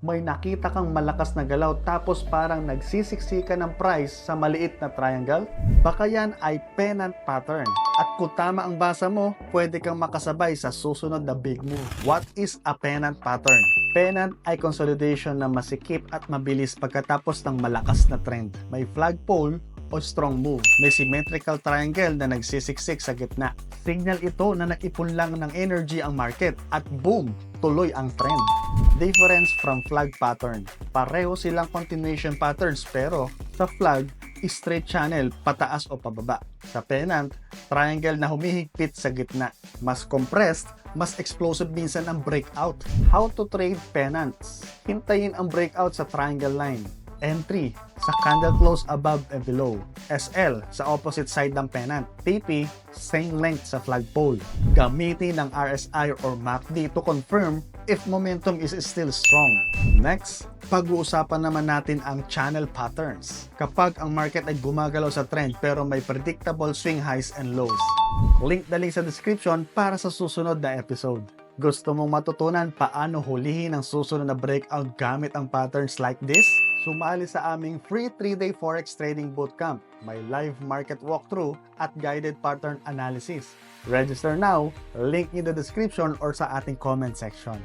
may nakita kang malakas na galaw tapos parang nagsisiksika ng price sa maliit na triangle? Baka yan ay pennant pattern. At kung tama ang basa mo, pwede kang makasabay sa susunod na big move. What is a pennant pattern? Pennant ay consolidation na masikip at mabilis pagkatapos ng malakas na trend. May flagpole o strong move. May symmetrical triangle na nagsisiksik sa gitna. Signal ito na naipon lang ng energy ang market at boom, tuloy ang trend. Difference from flag pattern. Pareho silang continuation patterns pero sa flag, straight channel pataas o pababa. Sa pennant, triangle na humihigpit sa gitna. Mas compressed, mas explosive minsan ang breakout. How to trade pennants? Hintayin ang breakout sa triangle line. Entry sa candle close above and below. SL sa opposite side ng pennant. TP, same length sa flagpole. Gamitin ng RSI or MACD to confirm if momentum is still strong. Next, pag-uusapan naman natin ang channel patterns. Kapag ang market ay gumagalaw sa trend pero may predictable swing highs and lows. Link na link sa description para sa susunod na episode. Gusto mong matutunan paano hulihin ang susunod na breakout gamit ang patterns like this? Sumali sa aming free 3-day Forex Trading Bootcamp. May live market walkthrough at guided pattern analysis. Register now, link in the description or sa ating comment section.